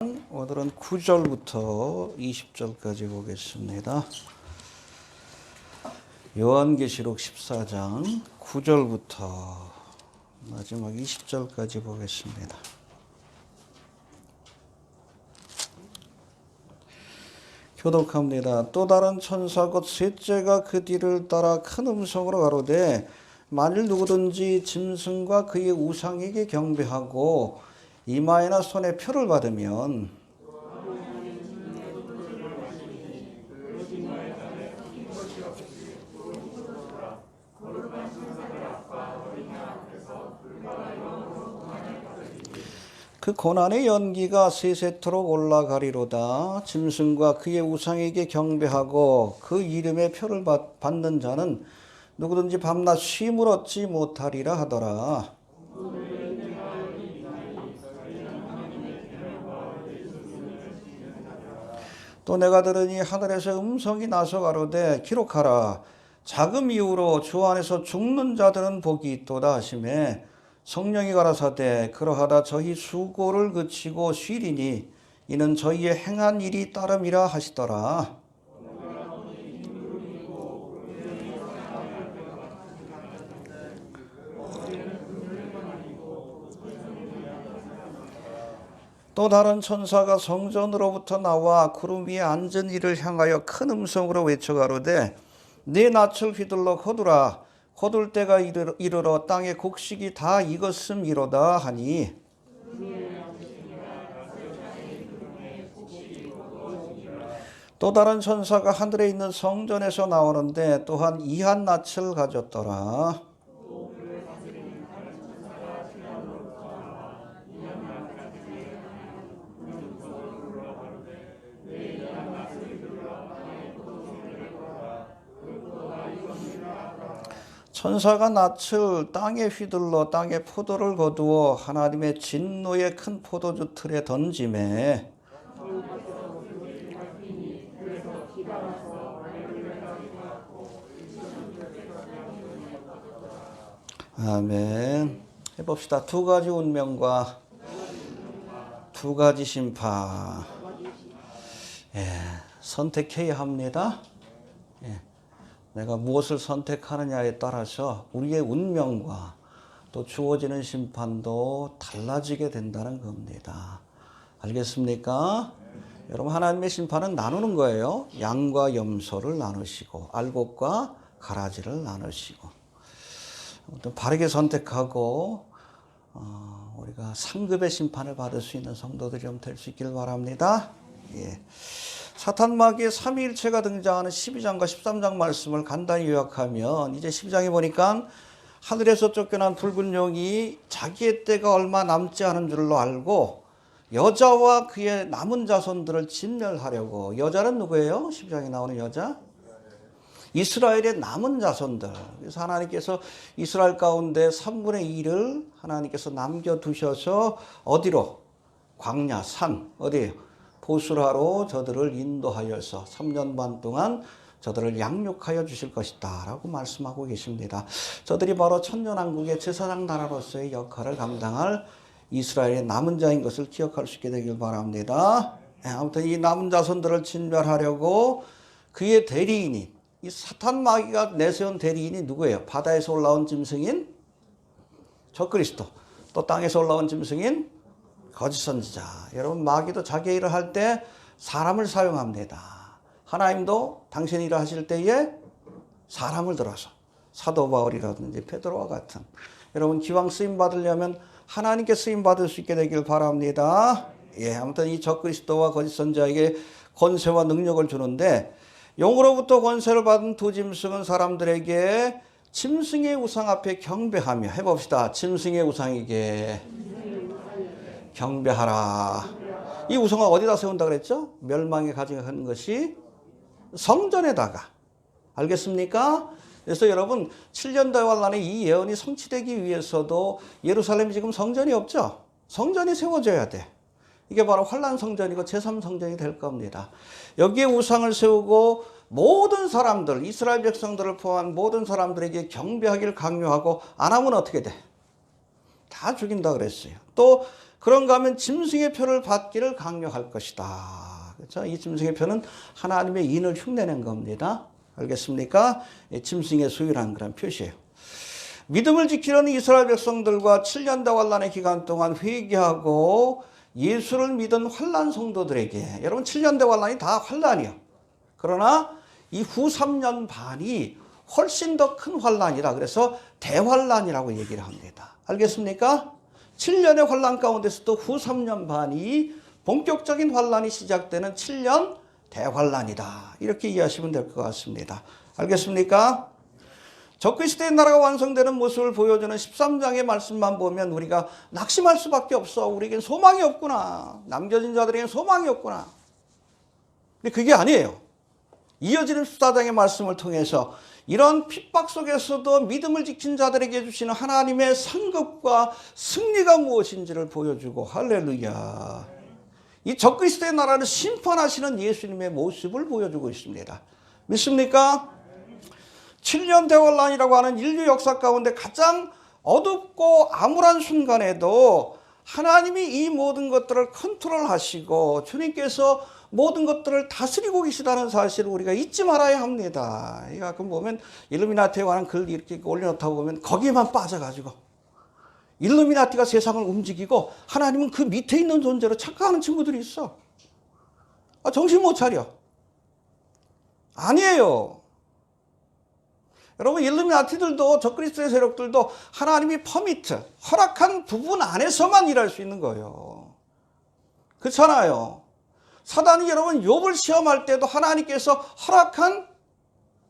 오늘은 9절부터 20절까지 보겠습니다. 요한계시록 14장 9절부터 마지막 20절까지 보겠습니다. 교독합니다. 또 다른 천사 곧 셋째가 그 뒤를 따라 큰 음성으로 가로되 만일 누구든지 짐승과 그의 우상에게 경배하고 이마에나 손에 표를 받으면 그 고난의 연기가 세세토록 올라가리로다. 짐승과 그의 우상에게 경배하고 그 이름의 표를 받는 자는 누구든지 밤낮 쉼을 얻지 못하리라 하더라. 또 내가 들으니 하늘에서 음성이 나서 가로되 기록하라. 자금 이후로 주 안에서 죽는 자들은 복이 있도다 하시매 성령이 가라사대 그러하다 저희 수고를 그치고 쉬리니 이는 저희의 행한 일이 따름이라 하시더라. 또 다른 천사가 성전으로부터 나와 구름 위에 앉은 이를 향하여 큰 음성으로 외쳐가로되 네 낯을 휘둘러 거두라. 거둘 때가 이르러 땅의 곡식이 다 익었음이로다 하니 또 다른 천사가 하늘에 있는 성전에서 나오는데 또한 이한 낯을 가졌더라. 천사가 낯을 땅에 휘둘러 땅에 포도를 거두어 하나님의 진노의 큰 포도주 틀에 던지매 아멘. 해봅시다. 두 가지 운명과 두 가지 심판. 선택해야 합니다. 내가 무엇을 선택하느냐에 따라서 우리의 운명과 또 주어지는 심판도 달라지게 된다는 겁니다. 알겠습니까? 여러분, 하나님의 심판은 나누는 거예요. 양과 염소를 나누시고 알곡과 가라지를 나누시고 바르게 선택하고 우리가 상급의 심판을 받을 수 있는 성도들이 좀 될 수 있길 바랍니다. 사탄 마귀의 삼위일체가 등장하는 12장과 13장 말씀을 간단히 요약하면 이제 12장에 보니까 하늘에서 쫓겨난 붉은 용이 자기의 때가 얼마 남지 않은 줄로 알고 여자와 그의 남은 자손들을 진멸하려고. 여자는 누구예요? 12장에 나오는 여자? 이스라엘의 남은 자손들. 그래서 하나님께서 이스라엘 가운데 3분의 1을 하나님께서 남겨두셔서 어디로? 광야, 산, 어디예요? 보수라로 저들을 인도하여서 3년 반 동안 저들을 양육하여 주실 것이다 라고 말씀하고 계십니다. 저들이 바로 천년왕국의 제사장 나라로서의 역할을 감당할 이스라엘의 남은 자인 것을 기억할 수 있게 되길 바랍니다. 아무튼 이 남은 자손들을 진멸하려고 그의 대리인이, 이 사탄 마귀가 내세운 대리인이 누구예요? 바다에서 올라온 짐승인 적그리스도, 또 땅에서 올라온 짐승인 거짓 선지자. 여러분, 마귀도 자기 일을 할 때 사람을 사용합니다. 하나님도 당신 일을 하실 때에 사람을 들어서 사도 바울이라든지 베드로와 같은, 여러분 기왕 쓰임 받으려면 하나님께 쓰임 받을 수 있게 되길 바랍니다. 아무튼 이 적그리스도와 거짓 선지자에게 권세와 능력을 주는데, 용으로부터 권세를 받은 두 짐승은 사람들에게 짐승의 우상 앞에 경배하며, 해봅시다. 짐승의 우상에게 경배하라. 이 우상을 어디다 세운다 그랬죠? 멸망에 가져가는 것이 성전에다가. 알겠습니까? 그래서 여러분, 7년 대환란에 이 예언이 성취되기 위해서도 예루살렘이 지금 성전이 없죠? 성전이 세워져야 돼. 이게 바로 환란 성전이고 제3성전이 될 겁니다. 여기에 우상을 세우고 모든 사람들, 이스라엘 백성들을 포함한 모든 사람들에게 경배하기를 강요하고 안 하면 어떻게 돼? 다 죽인다 그랬어요. 또 그런가 하면 짐승의 표를 받기를 강요할 것이다. 그렇죠? 이 짐승의 표는 하나님의 인을 흉내낸 겁니다. 알겠습니까? 짐승의 소유라는 그런 표시예요. 믿음을 지키려는 이스라엘 백성들과 7년대 환란의 기간 동안 회개하고 예수를 믿은 환란 성도들에게, 여러분 7년대 환란이 다 환란이요. 그러나 이 후 3년 반이 훨씬 더 큰 환란이라 그래서 대환란이라고 얘기를 합니다. 알겠습니까? 7년의 환란 가운데서도 후 3년 반이 본격적인 환란이 시작되는 7년 대환란이다. 이렇게 이해하시면 될 것 같습니다. 알겠습니까? 적그리스도의 나라가 완성되는 모습을 보여주는 13장의 말씀만 보면 우리가 낙심할 수밖에 없어. 우리에겐 소망이 없구나. 남겨진 자들에겐 소망이 없구나. 근데 그게 아니에요. 이어지는 14장의 말씀을 통해서 이런 핍박 속에서도 믿음을 지킨 자들에게 주시는 하나님의 상급과 승리가 무엇인지를 보여주고, 할렐루야. 이 적그리스도의 나라를 심판하시는 예수님의 모습을 보여주고 있습니다. 믿습니까? 7년 대환란이라고 하는 인류 역사 가운데 가장 어둡고 암울한 순간에도 하나님이 이 모든 것들을 컨트롤하시고 주님께서 모든 것들을 다스리고 계시다는 사실을 우리가 잊지 말아야 합니다. 가끔 보면 일루미나티에 관한 글 이렇게 올려놓다고 보면 거기에만 빠져가지고 일루미나티가 세상을 움직이고 하나님은 그 밑에 있는 존재로 착각하는 친구들이 있어. 정신 못 차려. 아니에요. 여러분, 일루미나티들도 적그리스도의 세력들도 하나님이 퍼미트, 허락한 부분 안에서만 일할 수 있는 거예요. 그렇잖아요. 사단이 여러분 욥을 시험할 때도 하나님께서 허락한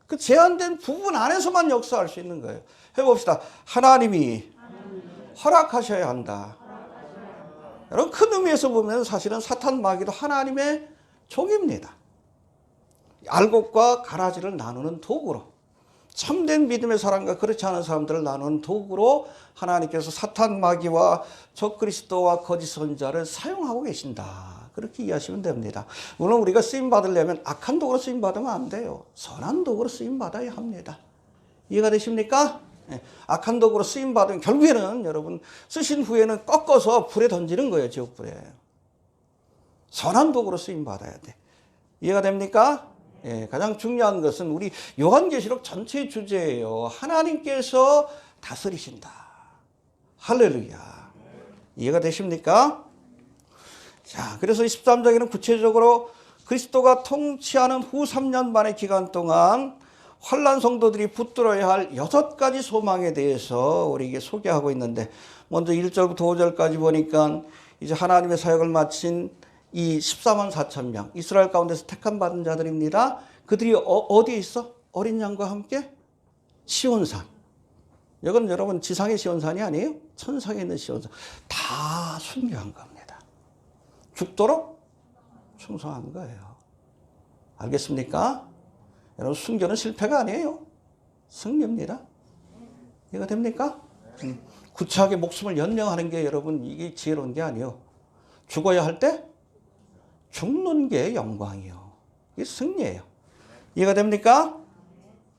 그 제한된 부분 안에서만 역사할 수 있는 거예요. 해봅시다. 하나님이 허락하셔야 한다. 여러분, 큰 의미에서 보면 사실은 사탄 마귀도 하나님의 종입니다. 알곡과 가라지를 나누는 도구로, 참된 믿음의 사람과 그렇지 않은 사람들을 나누는 도구로 하나님께서 사탄 마귀와 적그리스도와 거짓 선자를 사용하고 계신다. 그렇게 이해하시면 됩니다. 물론 우리가 쓰임 받으려면 악한 도구로 쓰임 받으면 안 돼요. 선한 도구로 쓰임 받아야 합니다. 이해가 되십니까? 네. 악한 도구로 쓰임 받으면 결국에는 여러분 쓰신 후에는 꺾어서 불에 던지는 거예요. 지옥불에. 선한 도구로 쓰임 받아야 돼. 이해가 됩니까? 예, 가장 중요한 것은 우리 요한계시록 전체의 주제예요. 하나님께서 다스리신다. 할렐루야. 이해가 되십니까? 자, 그래서 13장에는 구체적으로 그리스도가 통치하는 후 3년 반의 기간 동안 환난 성도들이 붙들어야 할 6가지 소망에 대해서 우리에게 소개하고 있는데, 먼저 1절부터 5절까지 보니까 이제 하나님의 사역을 마친 이 14만 4천 명, 이스라엘 가운데서 택함 받은 자들입니다. 그들이 어디에 있어? 어린 양과 함께 시온산. 이건 여러분 지상의 시온산이 아니에요. 천상에 있는 시온산. 다 순교한 겁니다. 죽도록 충성한 거예요. 알겠습니까? 여러분, 순교는 실패가 아니에요. 승리입니다. 이해가 됩니까? 구차하게 목숨을 연명하는 게 여러분 이게 지혜로운 게 아니에요. 죽어야 할 때 죽는 게 영광이요. 이게 승리예요. 이해가 됩니까?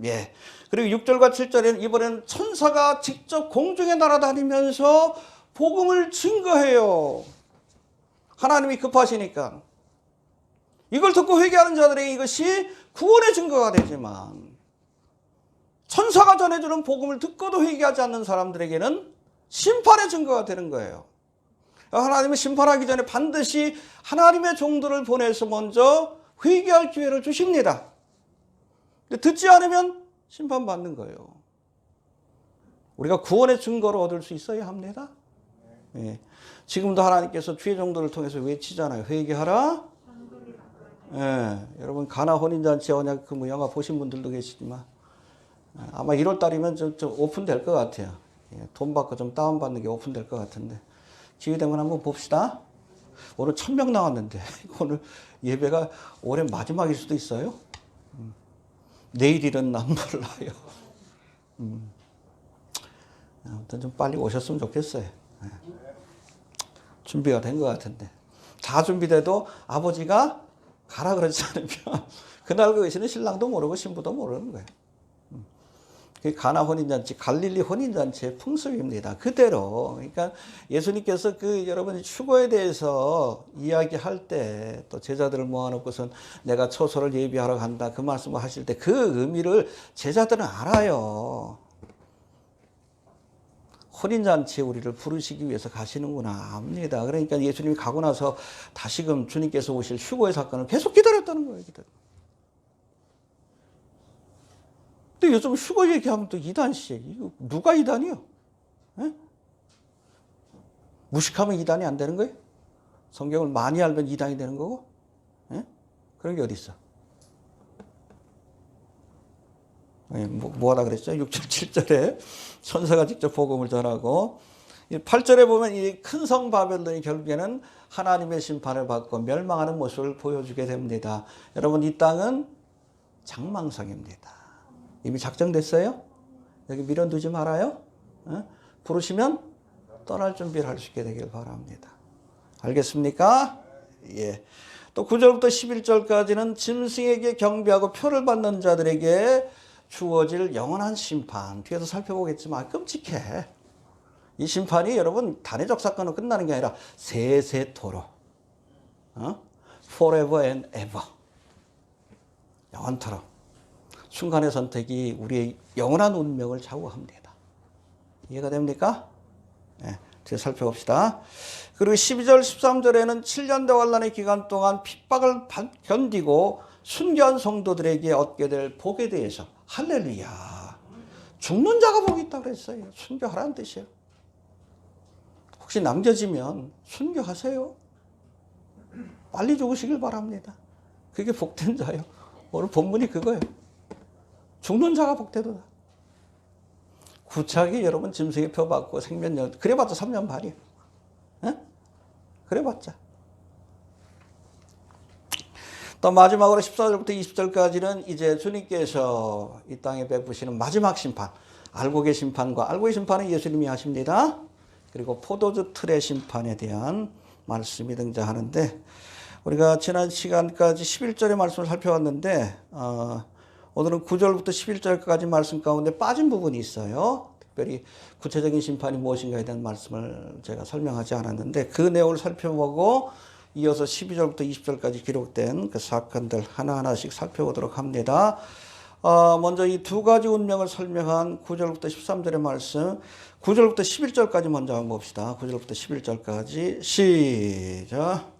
예. 그리고 6절과 7절에는 이번에는 천사가 직접 공중에 날아다니면서 복음을 증거해요. 하나님이 급하시니까. 이걸 듣고 회개하는 자들에게 이것이 구원의 증거가 되지만, 천사가 전해주는 복음을 듣고도 회개하지 않는 사람들에게는 심판의 증거가 되는 거예요. 하나님은 심판하기 전에 반드시 하나님의 종들을 보내서 먼저 회개할 기회를 주십니다. 듣지 않으면 심판받는 거예요. 우리가 구원의 증거를 얻을 수 있어야 합니다. 예. 지금도 하나님께서 주의 종들을 통해서 외치잖아요. 회개하라. 예. 여러분 가나 혼인잔치 언약 그 영화 보신 분들도 계시지만 아마 1월 달이면 좀 오픈될 것 같아요. 예. 돈 받고 좀 다운받는 게 오픈될 것 같은데 기회되면 한번 봅시다. 오늘 1000명 나왔는데 오늘 예배가 올해 마지막일 수도 있어요. 내일일은 난 몰라요. 아무튼 좀 빨리 오셨으면 좋겠어요. 예. 준비가 된 것 같은데 다 준비돼도 아버지가 가라 그러지 않으면 그날 계시는 신랑도 모르고 신부도 모르는 거예요. 가나 혼인잔치, 갈릴리 혼인잔치의 풍습입니다. 그대로. 그러니까 예수님께서 여러분 휴거에 대해서 이야기할 때 또 제자들을 모아놓고선 내가 처소를 예비하러 간다 그 말씀을 하실 때 그 의미를 제자들은 알아요. 혼인잔치에 우리를 부르시기 위해서 가시는구나 압니다. 그러니까 예수님이 가고 나서 다시금 주님께서 오실 휴거의 사건을 계속 기다렸다는 거예요. 근데 요즘 휴거 얘기하면 또 이단씨, 이거 누가 이단이요? 에? 무식하면 이단이 안 되는 거예요? 성경을 많이 알면 이단이 되는 거고? 에? 그런 게 어디 있어? 뭐 하다 그랬죠? 6절, 7절에 천사가 직접 복음을 전하고 8절에 보면 이 큰 성 바벨론이 결국에는 하나님의 심판을 받고 멸망하는 모습을 보여주게 됩니다. 여러분 이 땅은 장망성입니다. 이미 작정됐어요? 여기 미련두지 말아요. 부르시면 떠날 준비를 할 수 있게 되길 바랍니다. 알겠습니까? 예. 또 9절부터 11절까지는 짐승에게 경배하고 표를 받는 자들에게 주어질 영원한 심판. 뒤에서 살펴보겠지만 끔찍해. 이 심판이 여러분 단회적 사건으로 끝나는 게 아니라 세세토록. Forever and ever. 영원토록. 순간의 선택이 우리의 영원한 운명을 좌우합니다. 이해가 됩니까? 네, 뒤에 살펴봅시다. 그리고 12절, 13절에는 7년대 환란의 기간 동안 핍박을 견디고 순교한 성도들에게 얻게 될 복에 대해서 할렐루야. 죽는 자가 복이 있다고 그랬어요. 순교하라는 뜻이에요. 혹시 남겨지면 순교하세요. 빨리 죽으시길 바랍니다. 그게 복된 자예요. 오늘 본문이 그거예요. 죽는 자가 복되도다. 구차하게 여러분 짐승의 표 받고 생면령 그래봤자 3년 반이에요. 에? 그래봤자. 또 마지막으로 14절부터 20절까지는 이제 주님께서 이 땅에 베푸시는 마지막 심판, 알곡의 심판과 알곡의 심판은 예수님이 하십니다. 그리고 포도주 틀의 심판에 대한 말씀이 등장하는데 우리가 지난 시간까지 11절의 말씀을 살펴봤는데 오늘은 9절부터 11절까지 말씀 가운데 빠진 부분이 있어요. 특별히 구체적인 심판이 무엇인가에 대한 말씀을 제가 설명하지 않았는데 그 내용을 살펴보고 이어서 12절부터 20절까지 기록된 그 사건들 하나하나씩 살펴보도록 합니다. 먼저 이 두 가지 운명을 설명한 9절부터 13절의 말씀, 9절부터 11절까지 먼저 한번 봅시다. 9절부터 11절까지 시작.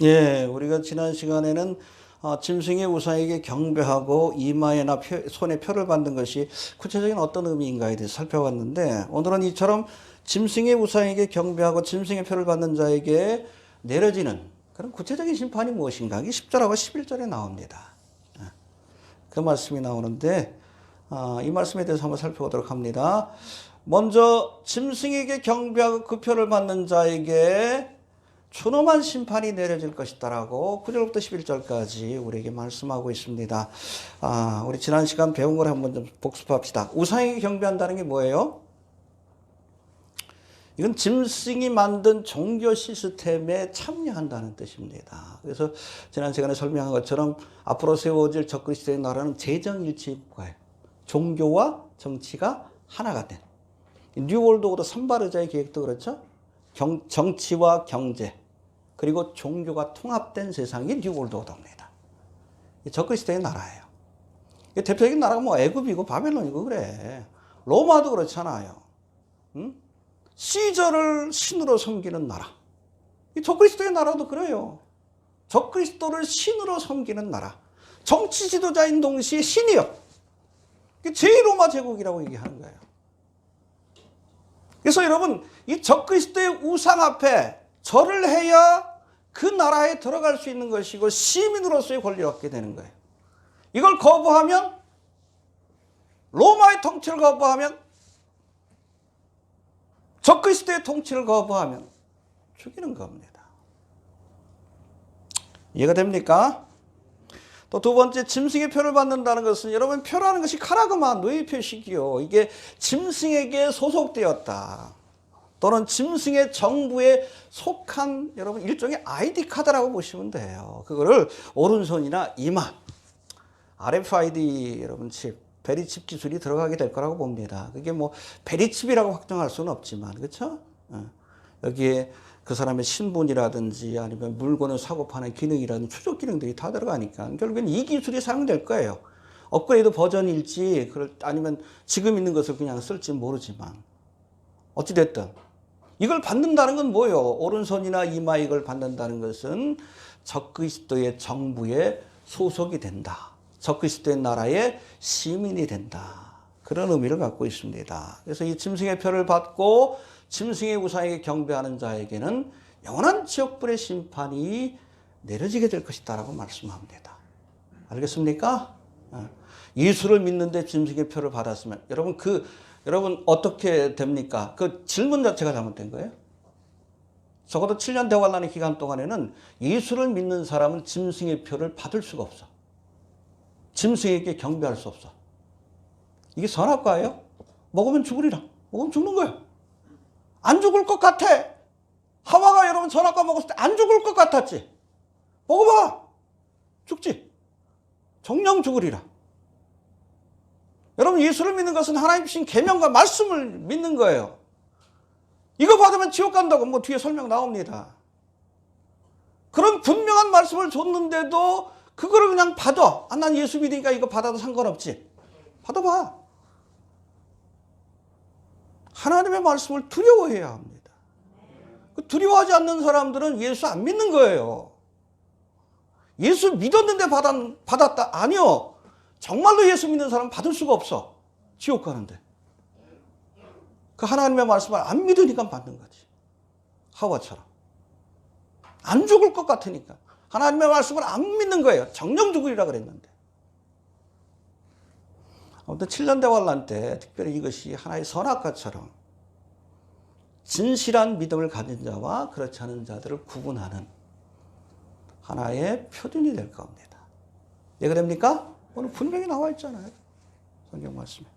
예, 우리가 지난 시간에는 짐승의 우상에게 경배하고 이마에나 손에 표를 받는 것이 구체적인 어떤 의미인가에 대해서 살펴봤는데 오늘은 이처럼 짐승의 우상에게 경배하고 짐승의 표를 받는 자에게 내려지는 그런 구체적인 심판이 무엇인가? 이게 10절하고 11절에 나옵니다. 그 말씀이 나오는데 이 말씀에 대해서 한번 살펴보도록 합니다. 먼저 짐승에게 경배하고 그 표를 받는 자에게 준엄한 심판이 내려질 것이다라고 9절부터 11절까지 우리에게 말씀하고 있습니다. 우리 지난 시간 배운 걸 한번 좀 복습합시다. 우상에게 경배한다는 게 뭐예요? 이건 짐승이 만든 종교 시스템에 참여한다는 뜻입니다. 그래서 지난 시간에 설명한 것처럼 앞으로 세워질 적그리스도의 나라는 재정일치 국가예요. 종교와 정치가 하나가 된. 뉴월드오더 산바르자의 계획도 그렇죠. 정치와 경제 그리고 종교가 통합된 세상이 뉴월드오더입니다. 적그리스도의 나라예요. 대표적인 나라가 뭐 애굽이고 바벨론이고 그래. 로마도 그렇잖아요. 시저를 신으로 섬기는 나라. 이 적그리스도의 나라도 그래요. 적그리스도를 신으로 섬기는 나라. 정치 지도자인 동시에 신이요. 제1로마 제국이라고 얘기하는 거예요. 그래서 여러분 이 적그리스도의 우상 앞에 절을 해야 그 나라에 들어갈 수 있는 것이고 시민으로서의 권리를 얻게 되는 거예요. 이걸 거부하면, 로마의 통치를 거부하면, 적그리스도의 통치를 거부하면 죽이는 겁니다. 이해가 됩니까? 또 두 번째, 짐승의 표를 받는다는 것은, 여러분, 표라는 것이 카라그마, 노예 표식이요. 이게 짐승에게 소속되었다, 또는 짐승의 정부에 속한, 여러분, 일종의 아이디 카드라고 보시면 돼요. 그거를 오른손이나 이마, RFID 여러분 칩, 베리칩 기술이 들어가게 될 거라고 봅니다. 그게 뭐 베리칩이라고 확정할 수는 없지만, 그렇죠? 여기에 그 사람의 신분이라든지 아니면 물건을 사고 파는 기능이라든지 추적 기능들이 다 들어가니까 결국엔 이 기술이 사용될 거예요. 업그레이드 버전일지 아니면 지금 있는 것을 그냥 쓸지 모르지만, 어찌됐든 이걸 받는다는 건 뭐예요? 오른손이나 이마 이걸 받는다는 것은 적그리스도의 정부에 소속이 된다, 적그리스도의 나라의 시민이 된다, 그런 의미를 갖고 있습니다. 그래서 이 짐승의 표를 받고 짐승의 우상에게 경배하는 자에게는 영원한 지옥불의 심판이 내려지게 될 것이다 라고 말씀합니다. 알겠습니까? 예수를 믿는데 짐승의 표를 받았으면, 여러분 어떻게 됩니까? 그 질문 자체가 잘못된 거예요. 적어도 7년 대환란의 기간 동안에는 예수를 믿는 사람은 짐승의 표를 받을 수가 없어. 짐승에게 경배할 수 없어. 이게 선악과예요? 먹으면 죽으리라. 먹으면 죽는 거예요. 안 죽을 것 같아. 하와가 여러분 선악과 먹었을 때 안 죽을 것 같았지? 먹어봐. 죽지. 정령 죽으리라. 여러분, 예수를 믿는 것은 하나님 주신 계명과 말씀을 믿는 거예요. 이거 받으면 지옥 간다고 뭐 뒤에 설명 나옵니다. 그런 분명한 말씀을 줬는데도 그거를 그냥 받아. 난 예수 믿으니까 이거 받아도 상관없지. 받아봐. 하나님의 말씀을 두려워해야 합니다. 두려워하지 않는 사람들은 예수 안 믿는 거예요. 예수 믿었는데 받았다? 아니요. 정말로 예수 믿는 사람은 받을 수가 없어. 지옥 가는데. 그 하나님의 말씀을 안 믿으니까 받는 거지. 하와처럼. 안 죽을 것 같으니까. 하나님의 말씀을 안 믿는 거예요. 정령 죽으리라 그랬는데. 아무튼 7년 대환란 때 특별히 이것이 하나의 선악과처럼 진실한 믿음을 가진 자와 그렇지 않은 자들을 구분하는 하나의 표준이 될 겁니다. 이해가 됩니까? 오늘 분명히 나와 있잖아요. 성경 말씀에.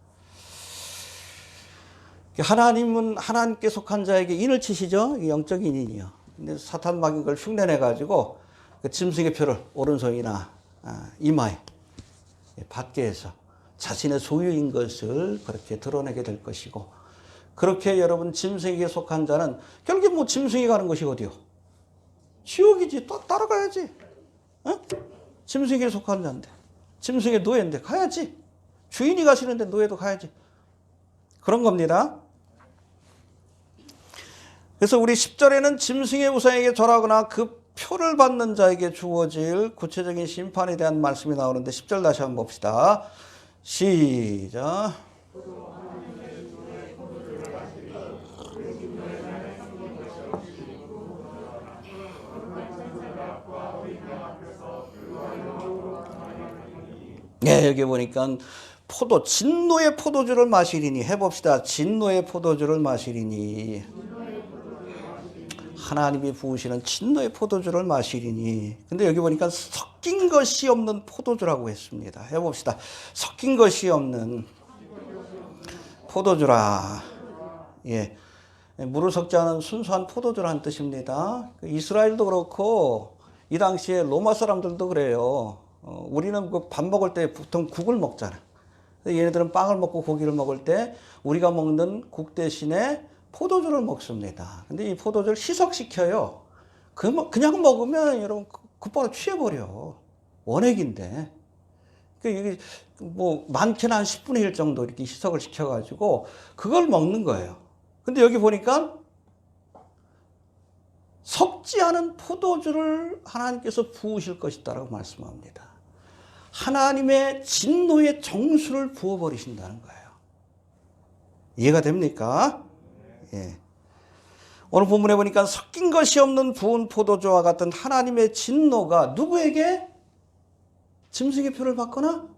하나님은 하나님께 속한 자에게 인을 치시죠. 영적인 인이요. 근데 사탄 마귀가 그걸 흉내내가지고 그 짐승의 표를 오른손이나 이마에 받게 해서 자신의 소유인 것을 그렇게 드러내게 될 것이고, 그렇게 여러분 짐승에게 속한 자는 결국에 뭐 짐승이 가는 것이 어디요? 지옥이지. 따라가야지. 짐승에게 속한 자인데, 짐승의 노예인데 가야지. 주인이 가시는데 노예도 가야지. 그런 겁니다. 그래서 우리 10절에는 짐승의 우상에게 절하거나 그 표를 받는 자에게 주어질 구체적인 심판에 대한 말씀이 나오는데, 10절 다시 한번 봅시다. 시작. 네, 여기 보니까 진노의 포도주를 마시리니, 해봅시다. 진노의 포도주를 마시리니. 하나님이 부으시는 진노의 포도주를 마시리니. 근데 여기 보니까 섞인 것이 없는 포도주라고 했습니다. 해봅시다. 섞인 것이 없는 포도주라. 예. 물을 섞지 않은 순수한 포도주라는 뜻입니다. 이스라엘도 그렇고 이 당시에 로마 사람들도 그래요. 우리는 그 밥 먹을 때 보통 국을 먹잖아. 얘네들은 빵을 먹고 고기를 먹을 때 우리가 먹는 국 대신에 포도주를 먹습니다. 근데 이 포도주를 희석시켜요. 그냥 먹으면 여러분 곧바로 취해버려. 원액인데. 이게 뭐 많게는 한 10분의 1 정도 이렇게 희석을 시켜가지고 그걸 먹는 거예요. 근데 여기 보니까 섞지 않은 포도주를 하나님께서 부으실 것이다라고 말씀합니다. 하나님의 진노의 정수를 부어버리신다는 거예요. 이해가 됩니까? 예. 오늘 본문에 보니까 섞인 것이 없는 부은 포도주와 같은 하나님의 진노가 누구에게? 짐승의 표를 받거나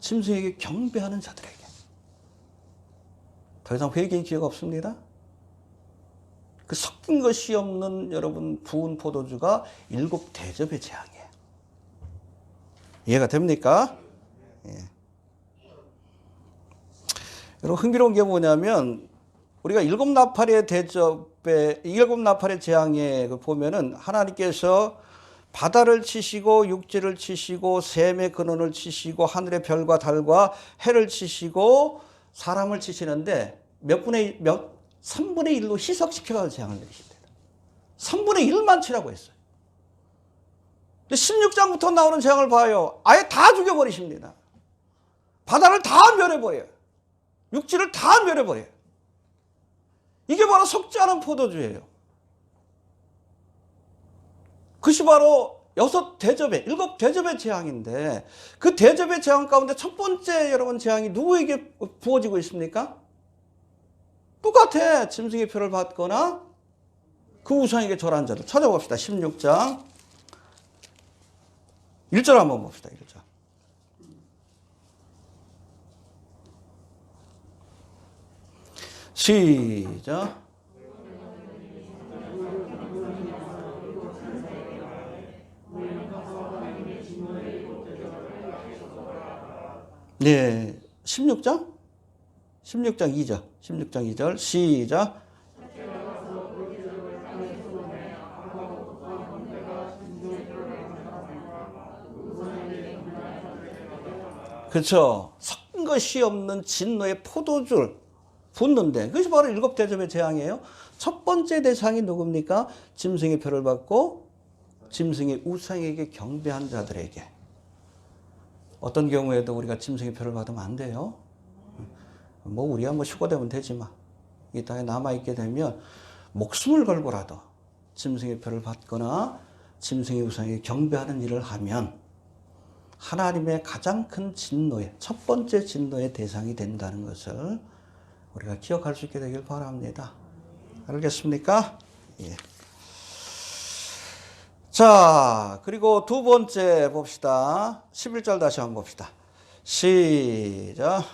짐승에게 경배하는 자들에게. 더 이상 회개의 기회가 없습니다. 그 섞인 것이 없는 여러분 부은 포도주가 7대접의 재앙이에요. 이해가 됩니까? 예. 여러분 흥미로운 게 뭐냐면 우리가 7나팔의 대접에 7나팔의 재앙에 보면은 하나님께서 바다를 치시고 육지를 치시고 샘의 근원을 치시고 하늘의 별과 달과 해를 치시고 사람을 치시는데 3분의 1로 희석시켜가지고 재앙을 내리십니다. 3분의 1만 치라고 했어요. 근데 16장부터 나오는 재앙을 봐요. 아예 다 죽여버리십니다. 바다를 다 멸해버려요. 육지를 다 멸해버려요. 이게 바로 섞지 않은 포도주예요. 그것이 바로 7대접의 재앙인데 그 대접의 재앙 가운데 첫 번째 여러분 재앙이 누구에게 부어지고 있습니까? 똑같아. 짐승의 표를 받거나 그 우상에게 절한 자들. 찾아봅시다. 16장 1절 한번 봅시다. 1절. 시작. 네, 16장 2절. 16장 2절. 시작. 그렇죠. 섞은 것이 없는 진노의 포도주를 붓는데 그것이 바로 7대접의 재앙이에요. 첫 번째 대상이 누굽니까? 짐승의 표를 받고 짐승의 우상에게 경배한 자들에게. 어떤 경우에도 우리가 짐승의 표를 받으면 안 돼요. 우리야 휴거되면 되지만 이 땅에 남아있게 되면 목숨을 걸고라도 짐승의 표를 받거나 짐승의 우상에게 경배하는 일을 하면 하나님의 가장 큰 진노의 첫 번째 진노의 대상이 된다는 것을 우리가 기억할 수 있게 되길 바랍니다. 알겠습니까? 예. 자, 그리고 두 번째 봅시다. 11절 다시 한번 봅시다. 시작.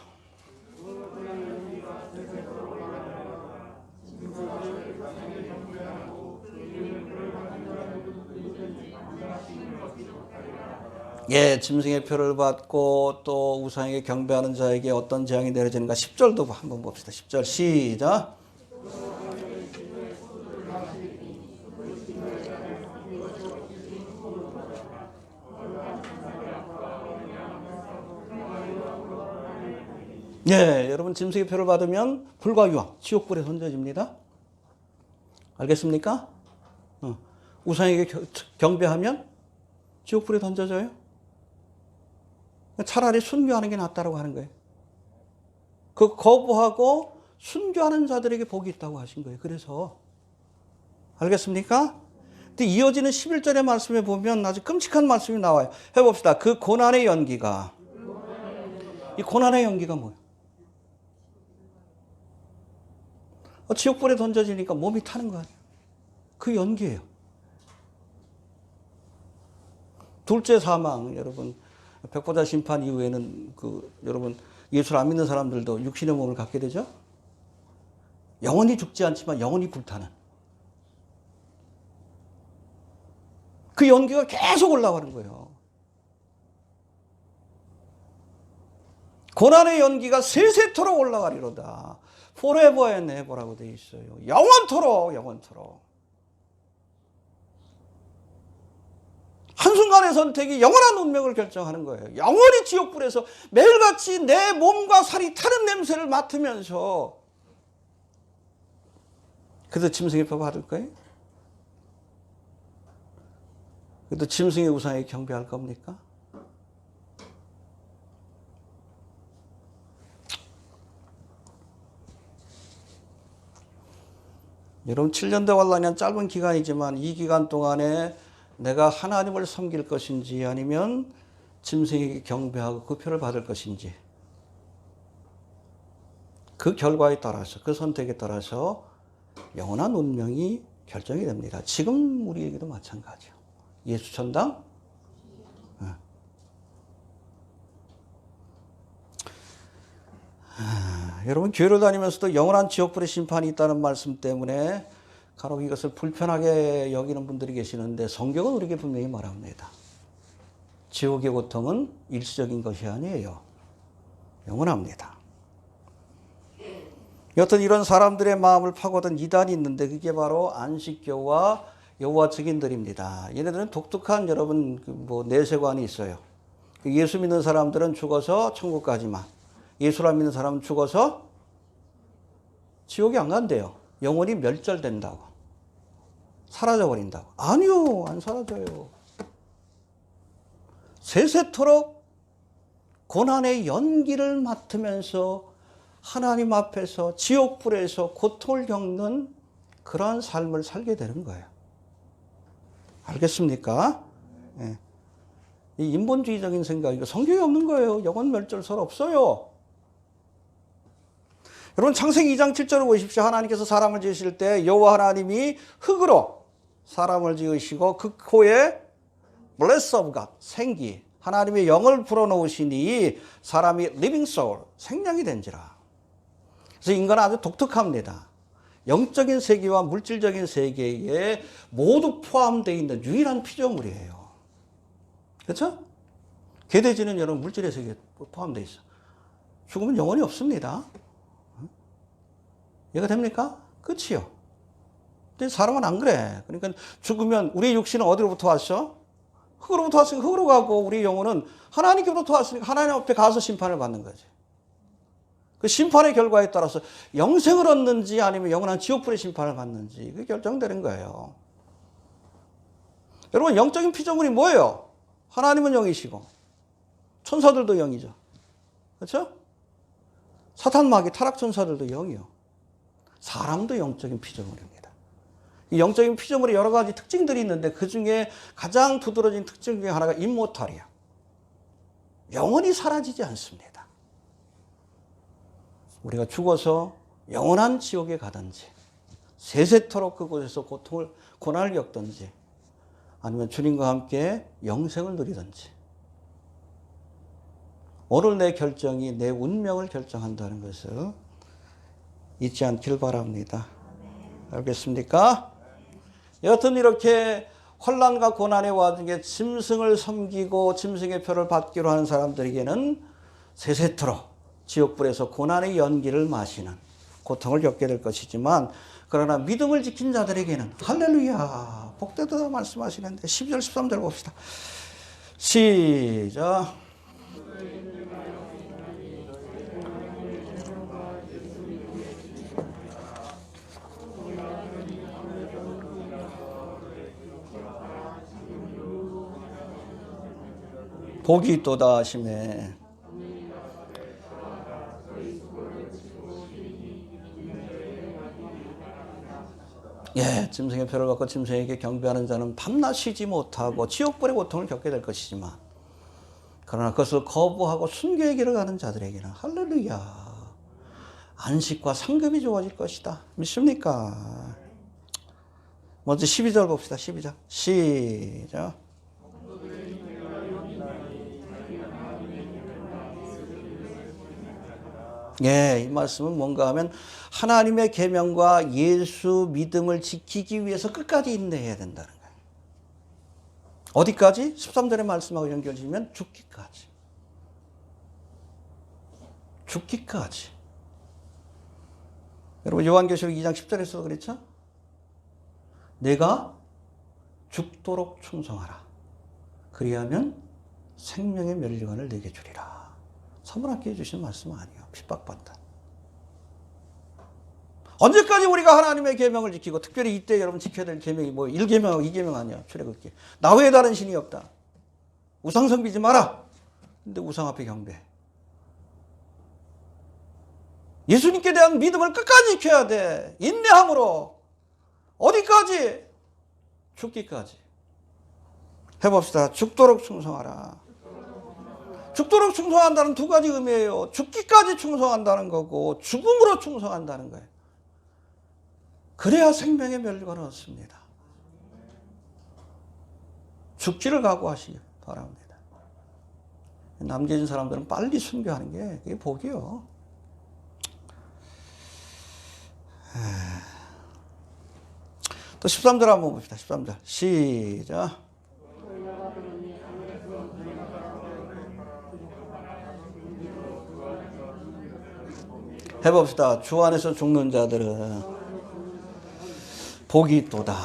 예, 짐승의 표를 받고 또 우상에게 경배하는 자에게 어떤 재앙이 내려지는가 10절도 한번 봅시다. 10절 시작. 예, 여러분 짐승의 표를 받으면 불과 유황, 지옥불에 던져집니다. 알겠습니까? 우상에게 경배하면 지옥불에 던져져요. 차라리 순교하는 게 낫다고 하는 거예요. 그 거부하고 순교하는 자들에게 복이 있다고 하신 거예요. 그래서 알겠습니까? 근데 이어지는 11절의 말씀에 보면 아주 끔찍한 말씀이 나와요. 해봅시다. 그 고난의 연기가 이 고난의 연기가 뭐예요? 지옥불에 던져지니까 몸이 타는 거 아니에요. 그 연기예요. 둘째 사망, 여러분. 백보자 심판 이후에는 여러분 예수를 안 믿는 사람들도 육신의 몸을 갖게 되죠. 영원히 죽지 않지만 영원히 불타는 그 연기가 계속 올라가는 거예요. 고난의 연기가 세세토록 올라가리로다. forever and ever라고 되어 있어요. 영원토록. 한순간의 선택이 영원한 운명을 결정하는 거예요. 영원히 지옥불에서 매일같이 내 몸과 살이 타는 냄새를 맡으면서 그래도 짐승의 표 받을 거예요? 그래도 짐승의 우상에 경배할 겁니까? 여러분 7년대 환란이 짧은 기간이지만 이 기간 동안에 내가 하나님을 섬길 것인지 아니면 짐승에게 경배하고 그 표를 받을 것인지 그 결과에 따라서 그 선택에 따라서 영원한 운명이 결정이 됩니다. 지금 우리에게도 마찬가지요. 예수 천당 여러분 교회를 다니면서도 영원한 지옥불의 심판이 있다는 말씀 때문에 간혹 이것을 불편하게 여기는 분들이 계시는데 성경은 우리에게 분명히 말합니다. 지옥의 고통은 일시적인 것이 아니에요. 영원합니다. 여튼 이런 사람들의 마음을 파고든 이단이 있는데 그게 바로 안식교와 여호와 증인들입니다. 얘네들은 독특한 여러분 내세관이 있어요. 예수 믿는 사람들은 죽어서 천국 가지만 예수를 안 믿는 사람은 죽어서 지옥에 안 간대요. 영원히 멸절된다고. 사라져버린다고. 아니요, 안 사라져요. 세세토록 고난의 연기를 맡으면서 하나님 앞에서 지옥불에서 고통을 겪는 그러한 삶을 살게 되는 거예요. 알겠습니까? 예. 이 인본주의적인 생각이고 성경에 없는 거예요. 영원 멸절설 없어요. 여러분 창세기 2장 7절을 보십시오. 하나님께서 사람을 지으실 때 여호와 하나님이 흙으로 사람을 지으시고 그 코에 bless of God, 생기, 하나님의 영을 불어넣으시니 사람이 living soul, 생명이 된지라. 그래서 인간은 아주 독특합니다. 영적인 세계와 물질적인 세계에 모두 포함되어 있는 유일한 피조물이에요. 그렇죠? 개돼지는 여러분 물질의 세계에 포함되어 있어. 죽으면 영원히 없습니다. 이해가 됩니까? 끝이요. 근데 사람은 안 그래. 그러니까 죽으면 우리 육신은 어디로부터 왔어? 흙으로부터 왔으니까 흙으로 가고 우리 영혼은 하나님께로부터 왔으니까 하나님 앞에 가서 심판을 받는 거지. 그 심판의 결과에 따라서 영생을 얻는지 아니면 영원한 지옥불의 심판을 받는지 그게 결정되는 거예요. 여러분 영적인 피조물이 뭐예요? 하나님은 영이시고 천사들도 영이죠. 그렇죠? 사탄 마귀 타락 천사들도 영이요. 사람도 영적인 피조물입니다. 이 영적인 피조물의 여러 가지 특징들이 있는데 그 중에 가장 두드러진 특징 중에 하나가 임모탈이야. 영원히 사라지지 않습니다. 우리가 죽어서 영원한 지옥에 가든지 세세토록 그곳에서 고난을 겪든지 아니면 주님과 함께 영생을 누리든지 오늘 내 결정이 내 운명을 결정한다는 것을 잊지 않길 바랍니다. 알겠습니까? 여튼 이렇게 환난과 고난의 와중에 짐승을 섬기고 짐승의 표를 받기로 하는 사람들에게는 세세토록 지옥불에서 고난의 연기를 마시는 고통을 겪게 될 것이지만 그러나 믿음을 지킨 자들에게는 할렐루야 복되다 말씀하시는데 12절 13절 봅시다. 시작. 복이 있도다 하시매 예, 짐승의 표를 받고 짐승에게 경배하는 자는 밤낮 쉬지 못하고 지옥불의 고통을 겪게 될 것이지만 그러나 그것을 거부하고 순교의 길을 가는 자들에게는 할렐루야 안식과 상급이 주어질 것이다. 믿습니까? 먼저 12절 봅시다. 12절 시작. 예, 이 말씀은 뭔가 하면 하나님의 계명과 예수 믿음을 지키기 위해서 끝까지 인내해야 된다는 거예요. 어디까지? 13절의 말씀하고 연결지면 죽기까지. 죽기까지. 여러분 요한계시록 2장 10절에서 그랬죠? 내가 죽도록 충성하라. 그리하면 생명의 멸류관을 내게 주리라. 사모님께 해주신 말씀 아니에요. 핍박받다. 언제까지 우리가 하나님의 계명을 지키고 특별히 이때 여러분 지켜야 될 계명이 뭐 1계명하고 2계명 아니야. 출애굽기. 나 외에 다른 신이 없다. 우상 섬기지 마라. 근데 우상 앞에 경배. 예수님께 대한 믿음을 끝까지 지켜야 돼. 인내함으로. 어디까지? 죽기까지. 해봅시다. 죽도록 충성하라. 죽도록 충성한다는 두 가지 의미예요. 죽기까지 충성한다는 거고 죽음으로 충성한다는 거예요. 그래야 생명의 멸류관을 얻습니다. 죽기를 각오하시기 바랍니다. 남겨진 사람들은 빨리 순교하는 게 그게 복이요. 또 13절 한번 봅시다. 13절. 시작. 해봅시다. 주 안에서 죽는 자들은 복이 있도다.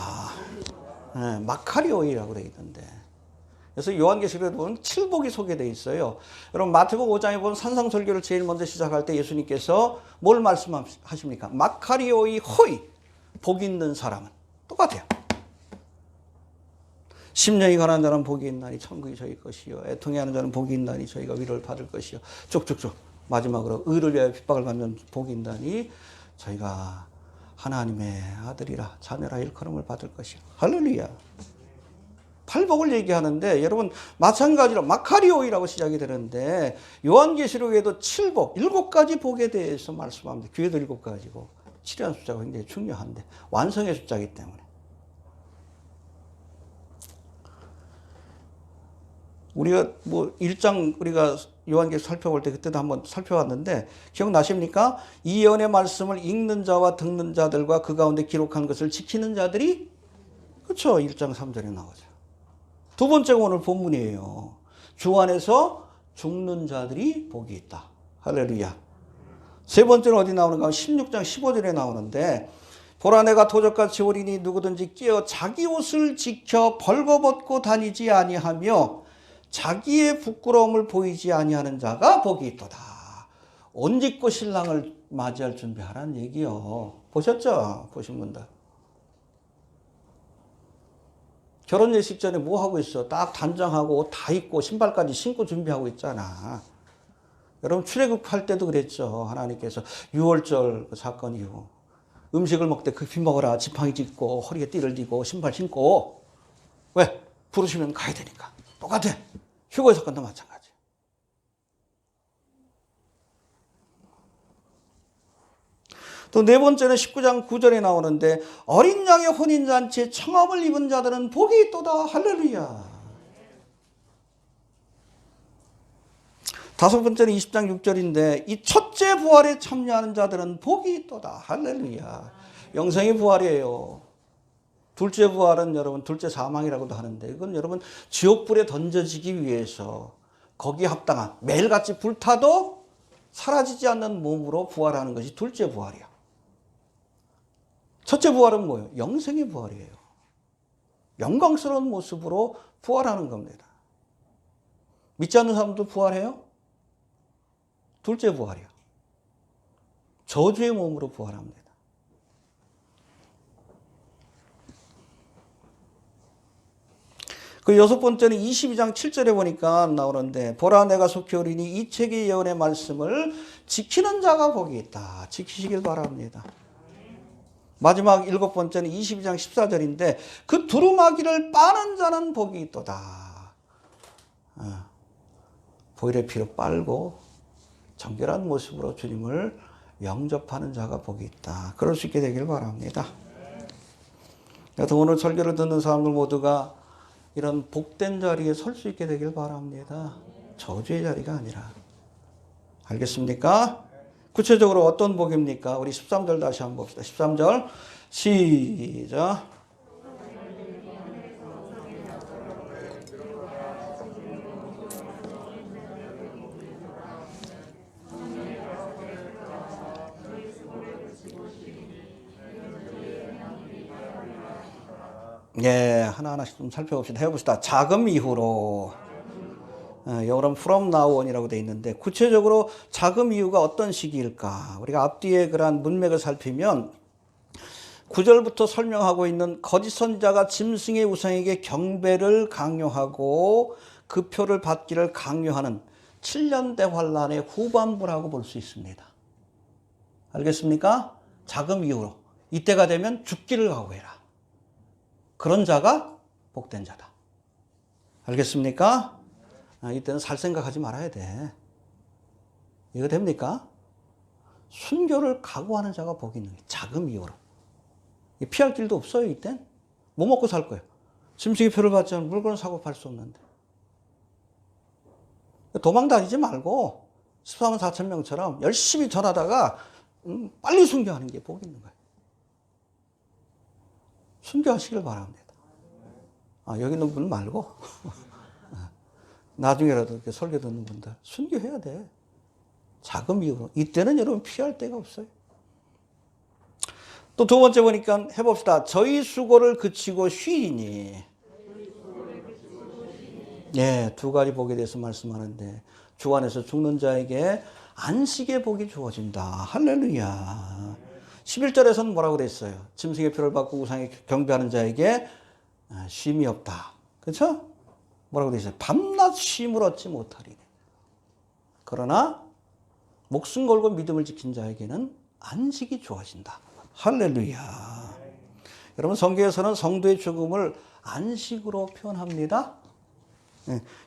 마카리오이라고 되어 있던데. 그래서 요한계시록에 보면 칠복이 소개되어 있어요. 여러분 마태복음 5장에 보면 산상설교를 제일 먼저 시작할 때 예수님께서 뭘 말씀하십니까? 마카리오이 호이, 복 있는 사람은 똑같아요. 심령이 가난한 자는 복이 있나니 천국이 저희 것이요, 애통해하는 자는 복이 있나니 저희가 위로를 받을 것이요, 쭉쭉쭉 마지막으로 의를 위하여 핍박을 받는 복이 있나니 저희가 하나님의 아들이라 자녀라 일컬음을 받을 것이요. 할렐루야. 팔복을 얘기하는데 여러분 마찬가지로 마카리오이라고 시작이 되는데 요한계시록에도 7복, 7가지 복에 대해서 말씀합니다. 교회도 7가지고 7이라는 숫자가 굉장히 중요한데 완성의 숫자이기 때문에 우리가 뭐 1장 우리가 요한계시록 살펴볼 때 그때도 한번 살펴봤는데 기억나십니까? 이 예언의 말씀을 읽는 자와 듣는 자들과 그 가운데 기록한 것을 지키는 자들이 그렇죠. 1장 3절에 나오죠. 두 번째가 오늘 본문이에요. 주 안에서 죽는 자들이 복이 있다. 할렐루야. 세 번째는 어디 나오는가 하면 16장 15절에 나오는데 보라 내가 도적같이 오리니 누구든지 끼어 자기 옷을 지켜 벌거벗고 다니지 아니하며 자기의 부끄러움을 보이지 아니하는 자가 복이 있도다. 옷 입고 신랑을 맞이할 준비하라는 얘기요. 보셨죠? 보신 분들. 결혼 예식 전에 뭐 하고 있어? 딱 단장하고 옷 다 입고 신발까지 신고 준비하고 있잖아. 여러분 출애굽할 때도 그랬죠. 하나님께서 6월절 그 사건 이후 음식을 먹을 때 급히 먹어라. 지팡이 짚고 허리에 띠를 띠고 신발 신고. 왜? 부르시면 가야 되니까. 똑같아. 휴거의 사건도 마찬가지. 또 네 번째는 19장 9절에 나오는데 어린 양의 혼인잔치에 청함을 입은 자들은 복이 있도다. 할렐루야. 다섯 번째는 20장 6절인데 이 첫째 부활에 참여하는 자들은 복이 있도다. 할렐루야. 영생의 부활이에요. 둘째 부활은 여러분 둘째 사망이라고도 하는데 이건 여러분 지옥불에 던져지기 위해서 거기에 합당한 매일같이 불타도 사라지지 않는 몸으로 부활하는 것이 둘째 부활이야. 첫째 부활은 뭐예요? 영생의 부활이에요. 영광스러운 모습으로 부활하는 겁니다. 믿지 않는 사람도 부활해요? 둘째 부활이야. 저주의 몸으로 부활합니다. 그 여섯 번째는 22장 7절에 보니까 나오는데 보라 내가 속히 오리니 이 책의 예언의 말씀을 지키는 자가 복이 있다. 지키시길 바랍니다. 마지막 일곱 번째는 22장 14절인데 그 두루마기를 빠는 자는 복이 있도다. 보혈의 피로 빨고 정결한 모습으로 주님을 영접하는 자가 복이 있다. 그럴 수 있게 되길 바랍니다. 여튼 오늘 설교를 듣는 사람들 모두가 이런 복된 자리에 설 수 있게 되길 바랍니다. 저주의 자리가 아니라. 알겠습니까? 구체적으로 어떤 복입니까? 우리 13절 다시 한번 봅시다. 13절 시작. 예, 하나하나씩 좀 살펴봅시다. 해봅시다. 자금 이후로. 영어로는 from now on이라고 되어 있는데 구체적으로 자금 이후가 어떤 시기일까? 우리가 앞뒤에 그러한 문맥을 살피면 9절부터 설명하고 있는 거짓 선지자가 짐승의 우상에게 경배를 강요하고 그 표를 받기를 강요하는 7년 대환란의 후반부라고 볼 수 있습니다. 알겠습니까? 자금 이후로. 이때가 되면 죽기를 각오해라. 그런 자가 복된 자다. 알겠습니까? 이때는 살 생각하지 말아야 돼. 이거 됩니까? 순교를 각오하는 자가 복이 있는 게 자금 이후로. 피할 길도 없어요. 이땐 뭐 먹고 살 거예요. 짐승의 표를 받지 않으면 물건을 사고 팔 수 없는데. 도망 다니지 말고 14만 4천 명처럼 열심히 전하다가 빨리 순교하는 게 복이 있는 거예요. 순교하시길 바랍니다. 여기 있는 분 말고 나중에라도 이렇게 설교 듣는 분들 순교해야 돼. 자금 이후로. 이때는 여러분 피할 데가 없어요. 또 두 번째 보니까 해봅시다. 저희 수고를 그치고 쉬리니. 예, 두 가지 복에 대해서 말씀하는데 주 안에서 죽는 자에게 안식의 복이 주어진다. 할렐루야. 11절에서는 뭐라고 그랬어요? 짐승의 표를 받고 우상에 경배하는 자에게 쉼이 없다. 그렇죠? 뭐라고 되어 있어요? 밤낮 쉼을 얻지 못하리니. 그러나 목숨 걸고 믿음을 지킨 자에게는 안식이 주어진다. 할렐루야. 여러분 성경에서는 성도의 죽음을 안식으로 표현합니다.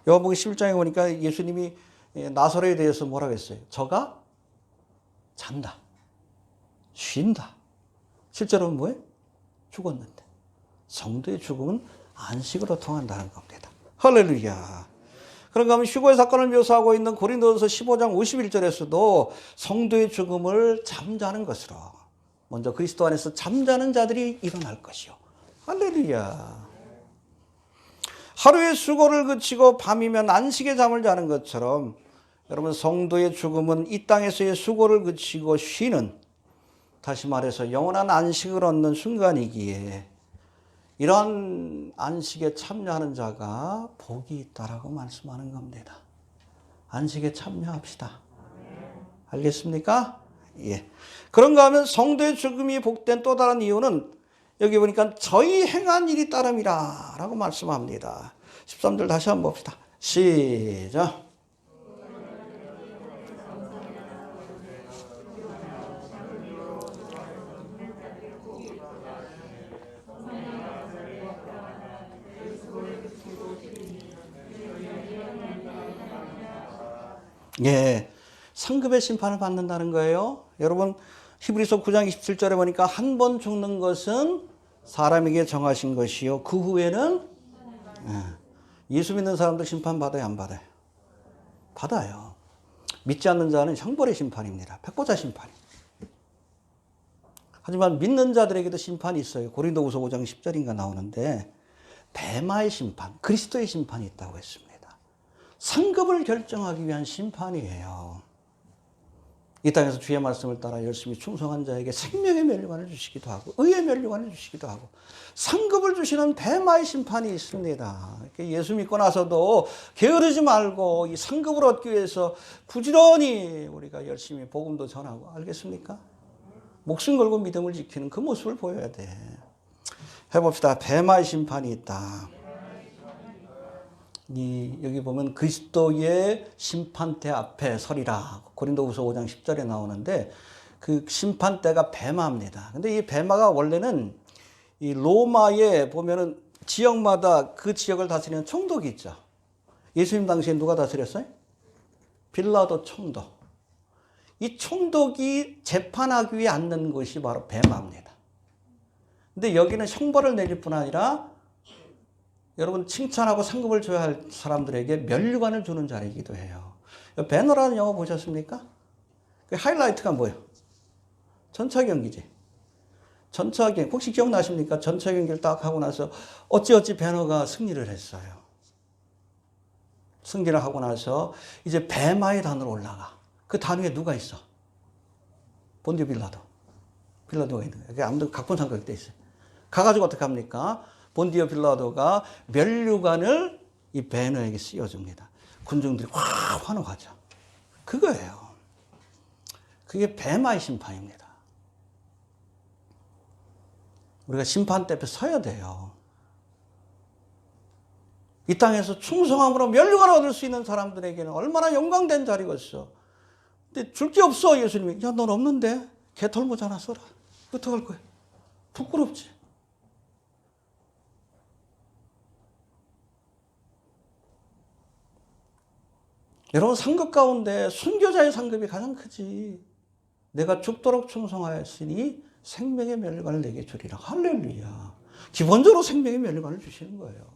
요한복음 11장에 보니까 예수님이 나사로에 대해서 뭐라고 했어요? 저가 잔다. 쉰다. 실제로는 뭐예요? 죽었는데. 성도의 죽음은 안식으로 통한다는 겁니다. 할렐루야. 그런가 하면 휴거의 사건을 묘사하고 있는 고린도전서 15장 51절에서도 성도의 죽음을 잠자는 것으로 먼저 그리스도 안에서 잠자는 자들이 일어날 것이요. 할렐루야. 하루의 수고를 그치고 밤이면 안식의 잠을 자는 것처럼 여러분 성도의 죽음은 이 땅에서의 수고를 그치고 쉬는, 다시 말해서 영원한 안식을 얻는 순간이기에 이러한 안식에 참여하는 자가 복이 있다라고 말씀하는 겁니다. 안식에 참여합시다. 알겠습니까? 예. 그런가 하면 성도의 죽음이 복된 또 다른 이유는 여기 보니까 저희 행한 일이 따름이라 라고 말씀합니다. 13절 다시 한번 봅시다. 시작. 예, 상급의 심판을 받는다는 거예요. 여러분 히브리서 9장 27절에 보니까 한 번 죽는 것은 사람에게 정하신 것이요 그 후에는 예수 믿는 사람들 심판 받아요, 안 받아요? 받아요. 믿지 않는 자는 형벌의 심판입니다. 백보자 심판이. 하지만 믿는 자들에게도 심판이 있어요. 고린도후서 5장 10절인가 나오는데 뱀마의 심판, 그리스도의 심판이 있다고 했습니다. 상급을 결정하기 위한 심판이에요. 이 땅에서 주의 말씀을 따라 열심히 충성한 자에게 생명의 면류관을 주시기도 하고 의의 면류관을 주시기도 하고 상급을 주시는 뱀마의 심판이 있습니다. 예수 믿고 나서도 게으르지 말고 이 상급을 얻기 위해서 부지런히 우리가 열심히 복음도 전하고, 알겠습니까? 목숨 걸고 믿음을 지키는 그 모습을 보여야 돼. 해봅시다. 뱀마의 심판이 있다. 여기 보면 그리스도의 심판대 앞에 서리라. 고린도후서 5장 10절에 나오는데 그 심판대가 뱀마입니다. 근데 이 뱀마가 원래는 이 로마에 보면은 지역마다 그 지역을 다스리는 총독이 있죠. 예수님 당시에 누가 다스렸어요? 빌라도 총독. 이 총독이 재판하기 위해 앉는 곳이 바로 뱀마입니다. 근데 여기는 형벌을 내릴 뿐 아니라 여러분 칭찬하고 상급을 줘야 할 사람들에게 면류관을 주는 자리이기도 해요. 배너라는 영화 보셨습니까? 그 하이라이트가 뭐예요? 전차 경기지. 전차 경기 혹시 기억나십니까? 전차 경기를 딱 하고 나서 어찌어찌 배너가 승리를 했어요. 승리를 하고 나서 이제 뱀마의 단으로 올라가. 그 단 위에 누가 있어? 본디오 빌라도. 빌라도가 있는 거예요. 아무튼 각본상각이 돼 있어요. 가가지고 어떻게 합니까? 본디오 빌라도가 면류관을 이 배너에게 씌워줍니다. 군중들이 확 환호하죠. 그거예요. 그게 뱀마의 심판입니다. 우리가 심판대 앞에 서야 돼요. 이 땅에서 충성함으로 면류관을 얻을 수 있는 사람들에게는 얼마나 영광된 자리겠어. 근데 줄 게 없어. 예수님이 야, 넌 없는데 개털모자 하나 써라. 어떡할 거야? 부끄럽지. 여러분 상급 가운데 순교자의 상급이 가장 크지. 내가 죽도록 충성하였으니 생명의 면류관을 내게 주리라. 할렐루야. 기본적으로 생명의 면류관을 주시는 거예요.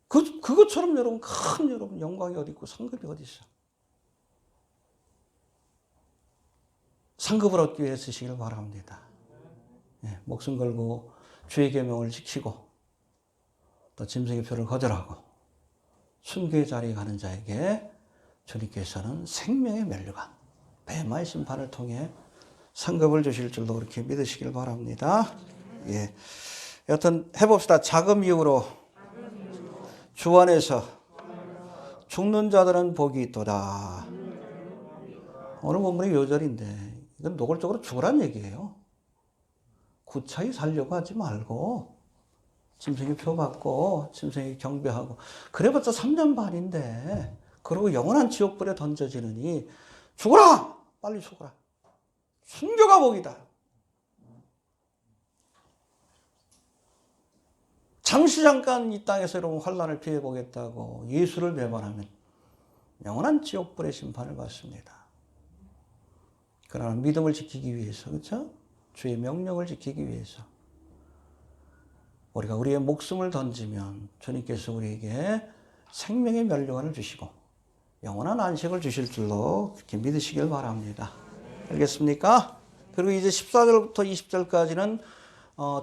그것처럼 여러분 큰 여러분 영광이 어디 있고 상급이 어디 있어? 상급을 얻기 위해 쓰시길 바랍니다. 예, 목숨 걸고 주의 계명을 지키고 또 짐승의 표를 거절하고 순교의 자리에 가는 자에게 주님께서는 생명의 면류관, 뱀마의 심판을 통해 상급을 주실 줄로 그렇게 믿으시길 바랍니다. 예. 여튼 해봅시다. 자금 이후로 주 안에서 죽는 자들은 복이 있도다. 오늘 본문의 요절인데 이건 노골적으로 죽으란 얘기예요. 구차히 살려고 하지 말고 짐승의 표 받고 짐승의 경배하고 그래봤자 3년 반인데 그리고 영원한 지옥불에 던져지느니 죽어라! 빨리 죽어라. 순교가 복이다. 잠시 잠깐 이 땅에서 여러분 환난을 피해보겠다고 예수를 배반하면 영원한 지옥불의 심판을 받습니다. 그러나 믿음을 지키기 위해서, 그렇죠? 주의 명령을 지키기 위해서 우리가 우리의 목숨을 던지면 주님께서 우리에게 생명의 면류관을 주시고 영원한 안식을 주실 줄로 그렇게 믿으시길 바랍니다. 알겠습니까? 그리고 이제 14절부터 20절까지는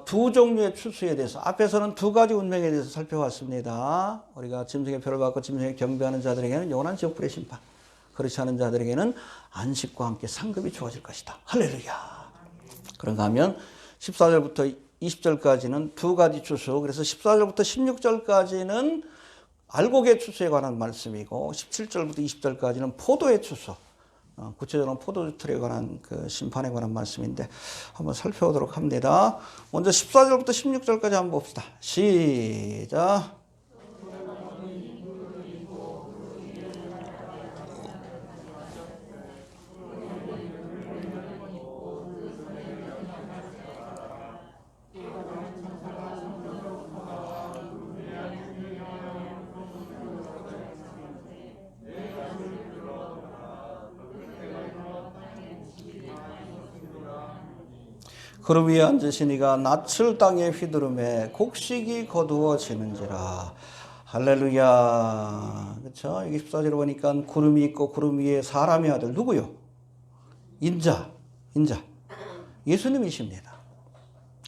두 종류의 추수에 대해서 앞에서는 두 가지 운명에 대해서 살펴봤습니다. 우리가 짐승의 표를 받고 짐승의 경배하는 자들에게는 영원한 지옥불의 심판, 그렇지 않은 자들에게는 안식과 함께 상급이 주어질 것이다. 할렐루야. 그런가 하면 14절부터 20절까지는 두 가지 추수, 그래서 14절부터 16절까지는 알곡의 추수에 관한 말씀이고 17절부터 20절까지는 포도의 추수, 구체적으로 포도주틀에 관한 그 심판에 관한 말씀인데 한번 살펴보도록 합니다. 먼저 14절부터 16절까지 한번 봅시다. 시작. 그룹 위에 앉으시니가 낯을 땅에 휘두름에 곡식이 거두어지는지라. 할렐루야. 그렇죠? 여기 14절에 보니까 구름이 있고 구름 위에 사람의 아들 누구요? 인자. 예수님이십니다.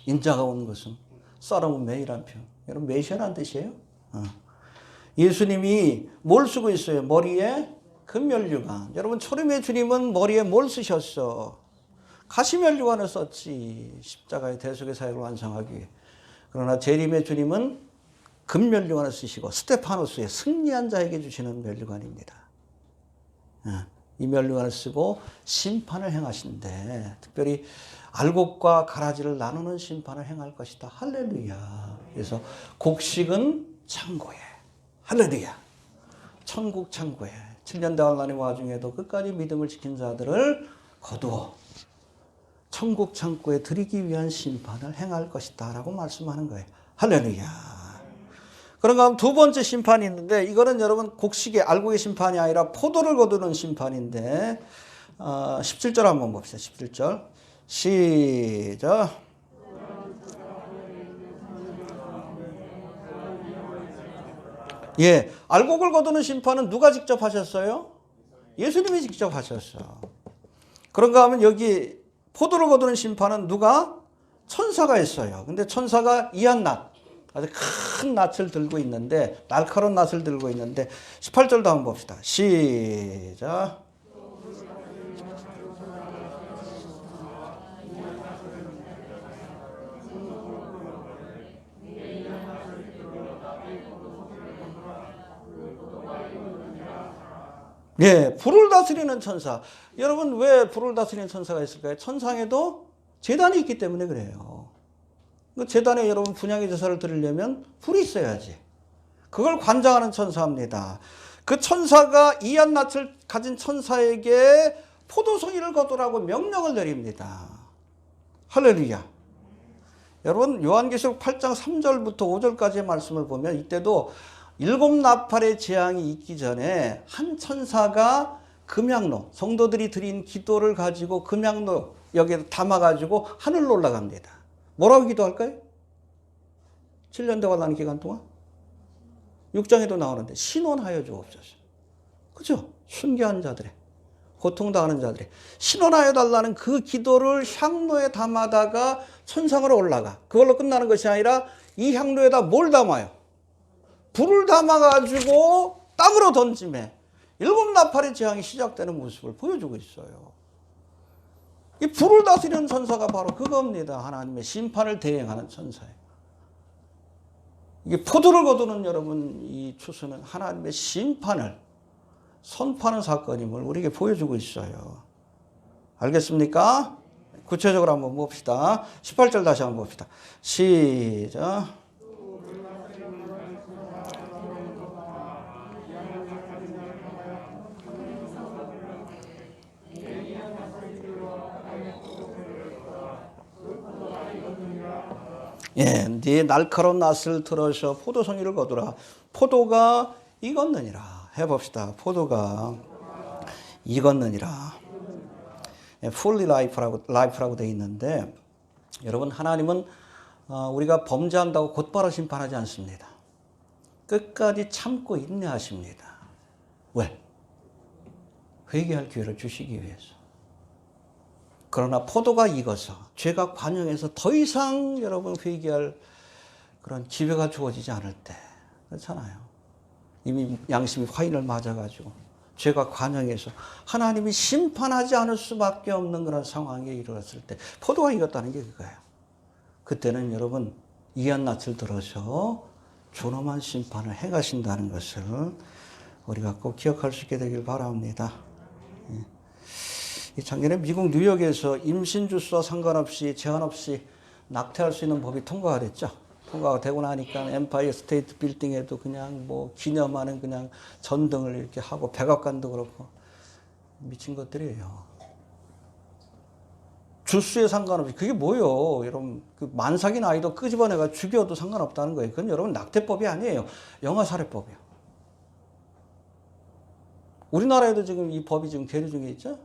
인자가 온 것은 썰어문 메이란 표. 여러분 메시아란 뜻이에요. 예수님이 뭘 쓰고 있어요? 머리에 금면류관. 여러분 초림의 주님은 머리에 뭘 쓰셨어? 가시면류관을 썼지. 십자가의 대속의 사역을 완성하기 위해. 그러나 재림의 주님은 금면류관을 쓰시고 스테파노스의 승리한 자에게 주시는 면류관입니다. 이 면류관을 쓰고 심판을 행하신데 특별히 알곡과 가라지를 나누는 심판을 행할 것이다. 할렐루야. 그래서 곡식은 창고에. 할렐루야. 천국 창고에 7년 대환란의 와중에도 끝까지 믿음을 지킨 자들을 거두어 천국 창고에 들이기 위한 심판을 행할 것이다 라고 말씀하는 거예요. 할렐루야. 그런가 하면 두 번째 심판이 있는데 이거는 여러분 곡식의 알곡의 심판이 아니라 포도를 거두는 심판인데 17절 한번 봅시다. 17절 시작. 예, 알곡을 거두는 심판은 누가 직접 하셨어요? 예수님이 직접 하셨어. 그런가 하면 여기 포도를 거두는 심판은 누가? 천사가 했어요. 근데 천사가 이한 낫, 아주 큰 낫을 들고 있는데, 날카로운 낫을 들고 있는데 18절도 한번 봅시다. 시작. 예, 불을 다스리는 천사. 여러분 왜 불을 다스리는 천사가 있을까요? 천상에도 제단이 있기 때문에 그래요. 그 제단에 여러분 분향의 제사를 드리려면 불이 있어야지. 그걸 관장하는 천사입니다. 그 천사가 이한 낯을 가진 천사에게 포도송이를 거두라고 명령을 내립니다. 할렐루야. 여러분 요한계시록 8장 3절부터 5절까지의 말씀을 보면 이때도 일곱 나팔의 재앙이 있기 전에 한 천사가 금양로, 성도들이 드린 기도를 가지고 금양로 여기에 담아가지고 하늘로 올라갑니다. 뭐라고 기도할까요? 7년 대환란 기간 동안 6장에도 나오는데 신원하여 주옵소서. 그죠? 순교한 자들의 고통당하는 자들이 신원하여 달라는 그 기도를 향로에 담아다가 천상으로 올라가. 그걸로 끝나는 것이 아니라 이 향로에다 뭘 담아요? 불을 담아가지고 땅으로 던짐에 일곱 나팔의 재앙이 시작되는 모습을 보여주고 있어요. 이 불을 다스리는 천사가 바로 그겁니다. 하나님의 심판을 대행하는 천사예요. 이게 포도를 거두는 여러분 이 추수는 하나님의 심판을 선포하는 사건임을 우리에게 보여주고 있어요. 알겠습니까? 구체적으로 한번 봅시다. 18절 다시 한번 봅시다. 시작. 예, 네 날카로운 낫을 들어서 포도송이를 거두라. 포도가 익었느니라. 해봅시다. 포도가 익었느니라. 예, fully life라고 되어 있는데 여러분 하나님은 우리가 범죄한다고 곧바로 심판하지 않습니다. 끝까지 참고 인내하십니다. 왜? 회개할 기회를 주시기 위해서. 그러나 포도가 익어서 죄가 관영해서 더 이상 여러분 회개할 그런 기회가 주어지지 않을 때 그렇잖아요. 이미 양심이 화인을 맞아가지고 죄가 관영해서 하나님이 심판하지 않을 수밖에 없는 그런 상황에 이르렀을 때 포도가 익었다는 게 그거예요. 그때는 여러분 이한 낯을 들어서 존엄한 심판을 행하신다는 것을 우리가 꼭 기억할 수 있게 되길 바랍니다. 작년에 미국 뉴욕에서 임신 주수와 상관없이 제한 없이 낙태할 수 있는 법이 통과가 됐죠. 통과가 되고 나니까 엠파이어 스테이트 빌딩에도 그냥 뭐 기념하는 그냥 전등을 이렇게 하고 백악관도 그렇고 미친 것들이에요. 주수에 상관없이 그게 뭐예요? 여러분 그 만삭인 아이도 끄집어내가 죽여도 상관없다는 거예요. 그건 여러분 낙태법이 아니에요. 영아살해법이에요. 우리나라에도 지금 이 법이 지금 계류 중에 있죠?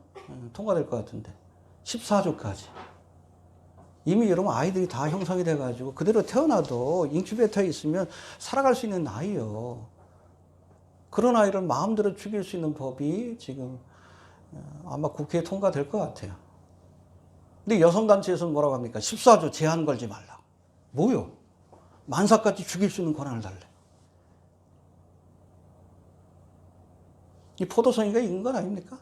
통과될 것 같은데 14조까지 이미 여러분 아이들이 다 형성이 돼가지고 그대로 태어나도 인큐베이터에 있으면 살아갈 수 있는 나이요. 그런 아이를 마음대로 죽일 수 있는 법이 지금 아마 국회에 통과될 것 같아요. 근데 여성단체에서는 뭐라고 합니까? 14조 제한 걸지 말라고. 뭐요? 만사까지 죽일 수 있는 권한을 달래. 이 포도송이가 익은 건 아닙니까?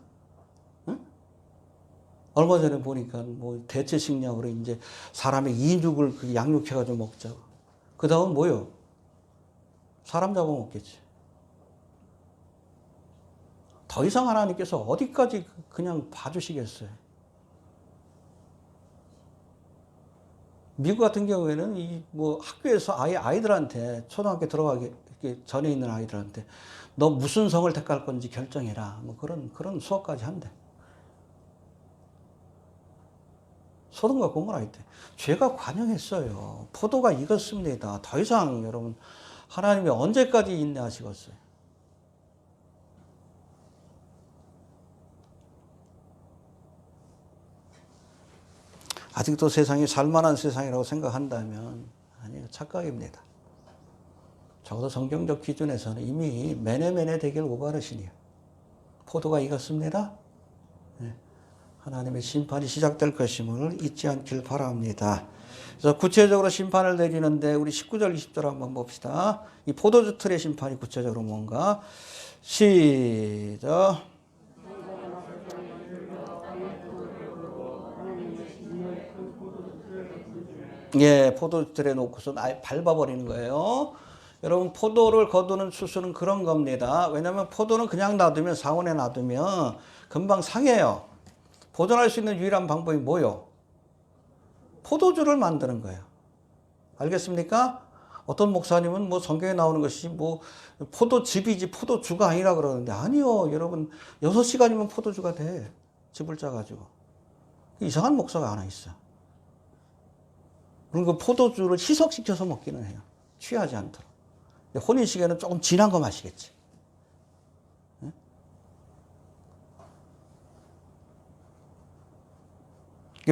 얼마 전에 보니까 뭐 대체 식량으로 이제 사람의 이죽을 그 양육해가지고 먹자고. 그 다음은 뭐요? 사람 잡아먹겠지. 더 이상 하나님께서 어디까지 그냥 봐주시겠어요? 미국 같은 경우에는 이 뭐 학교에서 아이들한테 초등학교 들어가기 전에 있는 아이들한테 너 무슨 성을 택할 건지 결정해라. 뭐 그런 수업까지 한대. 소돔과 고모라 이때 죄가 관영했어요. 포도가 익었습니다. 더 이상 여러분 하나님이 언제까지 인내하시겠어요? 아직도 세상이 살만한 세상이라고 생각한다면 아니요, 착각입니다. 적어도 성경적 기준에서는 이미 메네메네 대결 오바르시니요. 포도가 익었습니다. 네. 하나님의 심판이 시작될 것임을 잊지 않길 바랍니다. 그래서 구체적으로 심판을 내리는데 우리 19절 20절 한번 봅시다. 이 포도주 틀의 심판이 구체적으로 뭔가 시작. 예, 포도주 틀에 놓고서 아예 밟아버리는 거예요. 여러분 포도를 거두는 추수는 그런 겁니다. 왜냐하면 포도는 그냥 놔두면 상온에 놔두면 금방 상해요. 보존할 수 있는 유일한 방법이 뭐요? 포도주를 만드는 거예요. 알겠습니까? 어떤 목사님은 뭐 성경에 나오는 것이 뭐 포도즙이지 포도주가 아니라 그러는데 아니요. 여러분 6시간이면 포도주가 돼. 즙을 짜가지고. 이상한 목사가 하나 있어. 그럼 그 포도주를 희석시켜서 먹기는 해요. 취하지 않도록. 혼인식에는 조금 진한 거 마시겠지.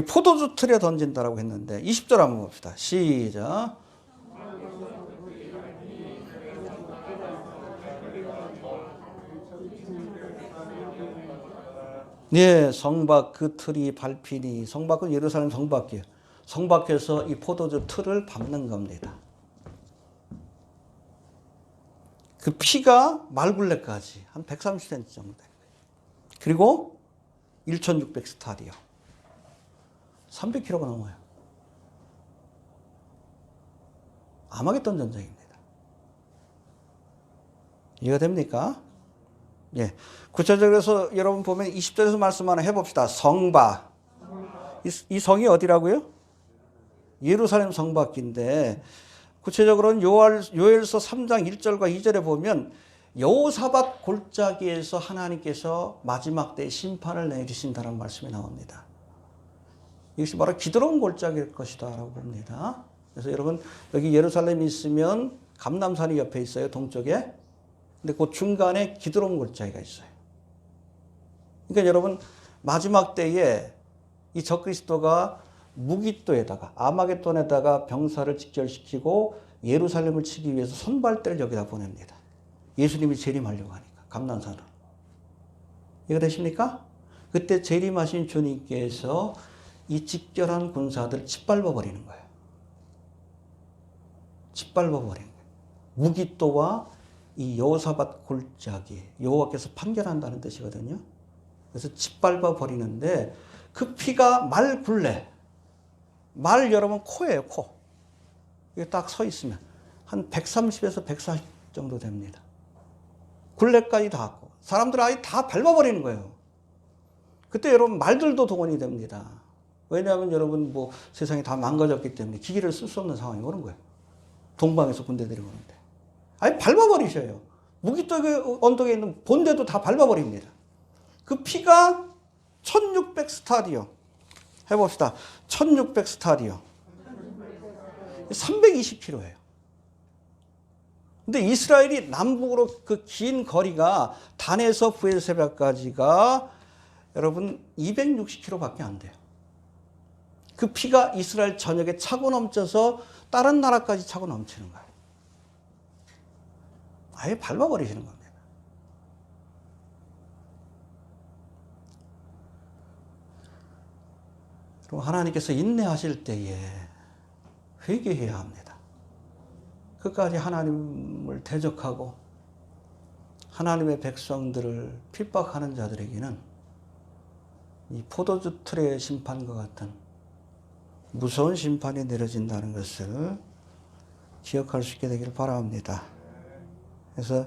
포도주 틀에 던진다라고 했는데 20절 한번 봅시다. 시작. 네, 성박 그 틀이 밟히니. 성박은 예루살렘 성박이에요. 성박에서 이 포도주 틀을 밟는 겁니다. 그 피가 말굴레까지 한 130cm 정도 돼요. 그리고 1600스타디오. 300km가 넘어요. 아마겟돈 전쟁입니다. 이해가 됩니까? 예. 구체적으로 해서 여러분 보면 20절에서 말씀 하나 해봅시다. 성바. 이 성이 어디라고요? 예루살렘 성밖인데, 구체적으로는 요엘서 3장 1절과 2절에 보면 여호사밧 골짜기에서 하나님께서 마지막 때 심판을 내리신다는 말씀이 나옵니다. 이것이 바로 기드론 골짜기일 것이다 라고 봅니다. 그래서 여러분 여기 예루살렘이 있으면 감람산이 옆에 있어요. 동쪽에. 근데 그 중간에 기드론 골짜기가 있어요. 그러니까 여러분 마지막 때에 이 적그리스도가 무기또에다가 아마겟돈에다가 병사를 직결시키고 예루살렘을 치기 위해서 선발대를 여기다 보냅니다. 예수님이 재림하려고 하니까 감람산으로. 이해가 되십니까? 그때 재림하신 주님께서 이 직결한 군사들을 짓밟아 버리는 거예요. 짓밟아 버리는 거예요. 무기또와 이 여호사밧 골짜기, 여호와께서 판결한다는 뜻이거든요. 그래서 짓밟아 버리는데 그 피가 말 굴레, 말 여러분 코예요, 코. 이게 딱 서 있으면 한 130에서 140 정도 됩니다. 굴레까지 닿고 사람들 아예 다 밟아버리는 거예요. 그때 여러분 말들도 동원이 됩니다. 왜냐하면 여러분 뭐 세상이 다 망가졌기 때문에 기기를 쓸 수 없는 상황이 오는 거예요. 동방에서 군대들이 오는데 아예 밟아버리셔요. 무기또 언덕에 있는 본대도 다 밟아버립니다. 그 피가 1600 스타디오 해봅시다. 1600 스타디오 320km예요. 근데 이스라엘이 남북으로 그 긴 거리가 단에서 부엘세바까지가 여러분 260km밖에 안 돼요. 그 피가 이스라엘 전역에 차고 넘쳐서 다른 나라까지 차고 넘치는 거예요. 아예 밟아버리시는 겁니다. 그럼 하나님께서 인내하실 때에 회개해야 합니다. 끝까지 하나님을 대적하고 하나님의 백성들을 핍박하는 자들에게는 이 포도주 틀의 심판과 같은 무서운 심판이 내려진다는 것을 기억할 수 있게 되기를 바랍니다. 그래서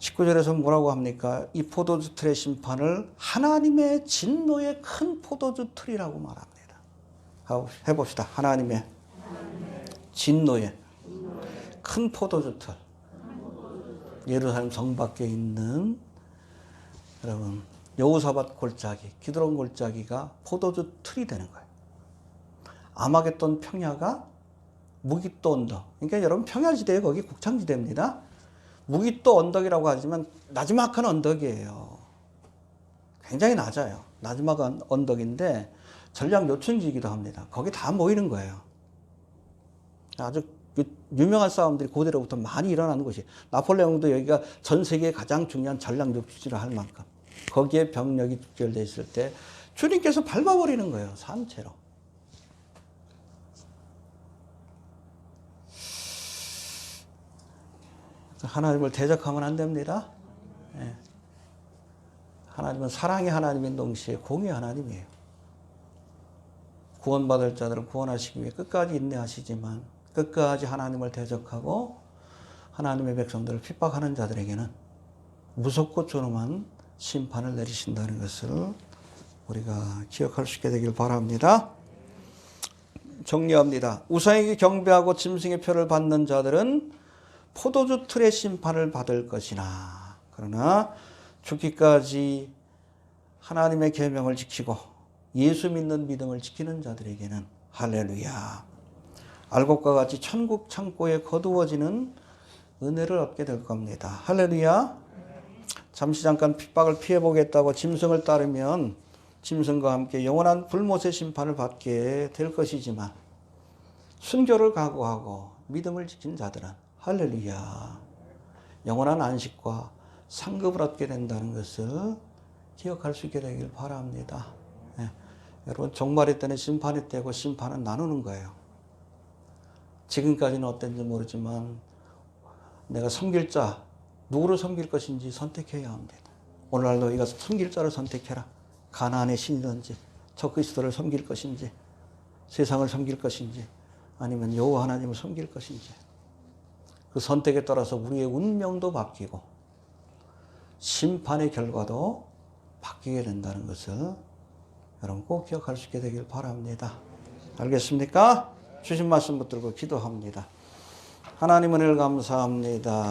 19절에서 뭐라고 합니까? 이 포도주 틀의 심판을 하나님의 진노의 큰 포도주 틀이라고 말합니다. 해봅시다. 하나님의 진노의 큰 포도주 틀. 예루살렘 성 밖에 있는 여러분 여호사밧 골짜기, 기드론 골짜기가 포도주 틀이 되는 거예요. 아마겟돈 평야가 무기또 언덕. 그러니까 여러분 평야지대에 거기 곡창지대입니다. 무기또 언덕이라고 하지만 나지막한 언덕이에요. 굉장히 낮아요. 나지막한 언덕인데 전략 요충지이기도 합니다. 거기 다 모이는 거예요. 아주 유명한 싸움들이 고대로부터 많이 일어나는 곳이. 나폴레옹도 여기가 전 세계의 가장 중요한 전략 요충지라 할 만큼 거기에 병력이 집결되어 있을 때 주님께서 밟아버리는 거예요. 산채로. 하나님을 대적하면 안 됩니다. 예. 하나님은 사랑의 하나님인 동시에 공의 하나님이에요. 구원받을 자들을 구원하시기 위해 끝까지 인내하시지만 끝까지 하나님을 대적하고 하나님의 백성들을 핍박하는 자들에게는 무섭고 존엄한 심판을 내리신다는 것을 우리가 기억할 수 있게 되길 바랍니다. 정리합니다. 우상에게 경배하고 짐승의 표를 받는 자들은 포도주 틀의 심판을 받을 것이나 그러나 죽기까지 하나님의 계명을 지키고 예수 믿는 믿음을 지키는 자들에게는 할렐루야 알곡과 같이 천국 창고에 거두어지는 은혜를 얻게 될 겁니다. 할렐루야. 잠시 잠깐 핍박을 피해보겠다고 짐승을 따르면 짐승과 함께 영원한 불못의 심판을 받게 될 것이지만 순교를 각오하고 믿음을 지킨 자들은 할렐루야 영원한 안식과 상급을 얻게 된다는 것을 기억할 수 있게 되길 바랍니다. 예. 여러분, 종말의 때는 심판이 되고 심판은 나누는 거예요. 지금까지는 어땠는지 모르지만 내가 섬길 자, 누구를 섬길 것인지 선택해야 합니다. 오늘날 너희가 섬길 자를 선택해라. 가나안의 신이든지 저 그리스도를 섬길 것인지, 세상을 섬길 것인지, 아니면 여호와 하나님을 섬길 것인지, 그 선택에 따라서 우리의 운명도 바뀌고 심판의 결과도 바뀌게 된다는 것을 여러분 꼭 기억할 수 있게 되길 바랍니다. 알겠습니까? 주신 말씀 붙들고 기도합니다. 하나님 은혜를 감사합니다.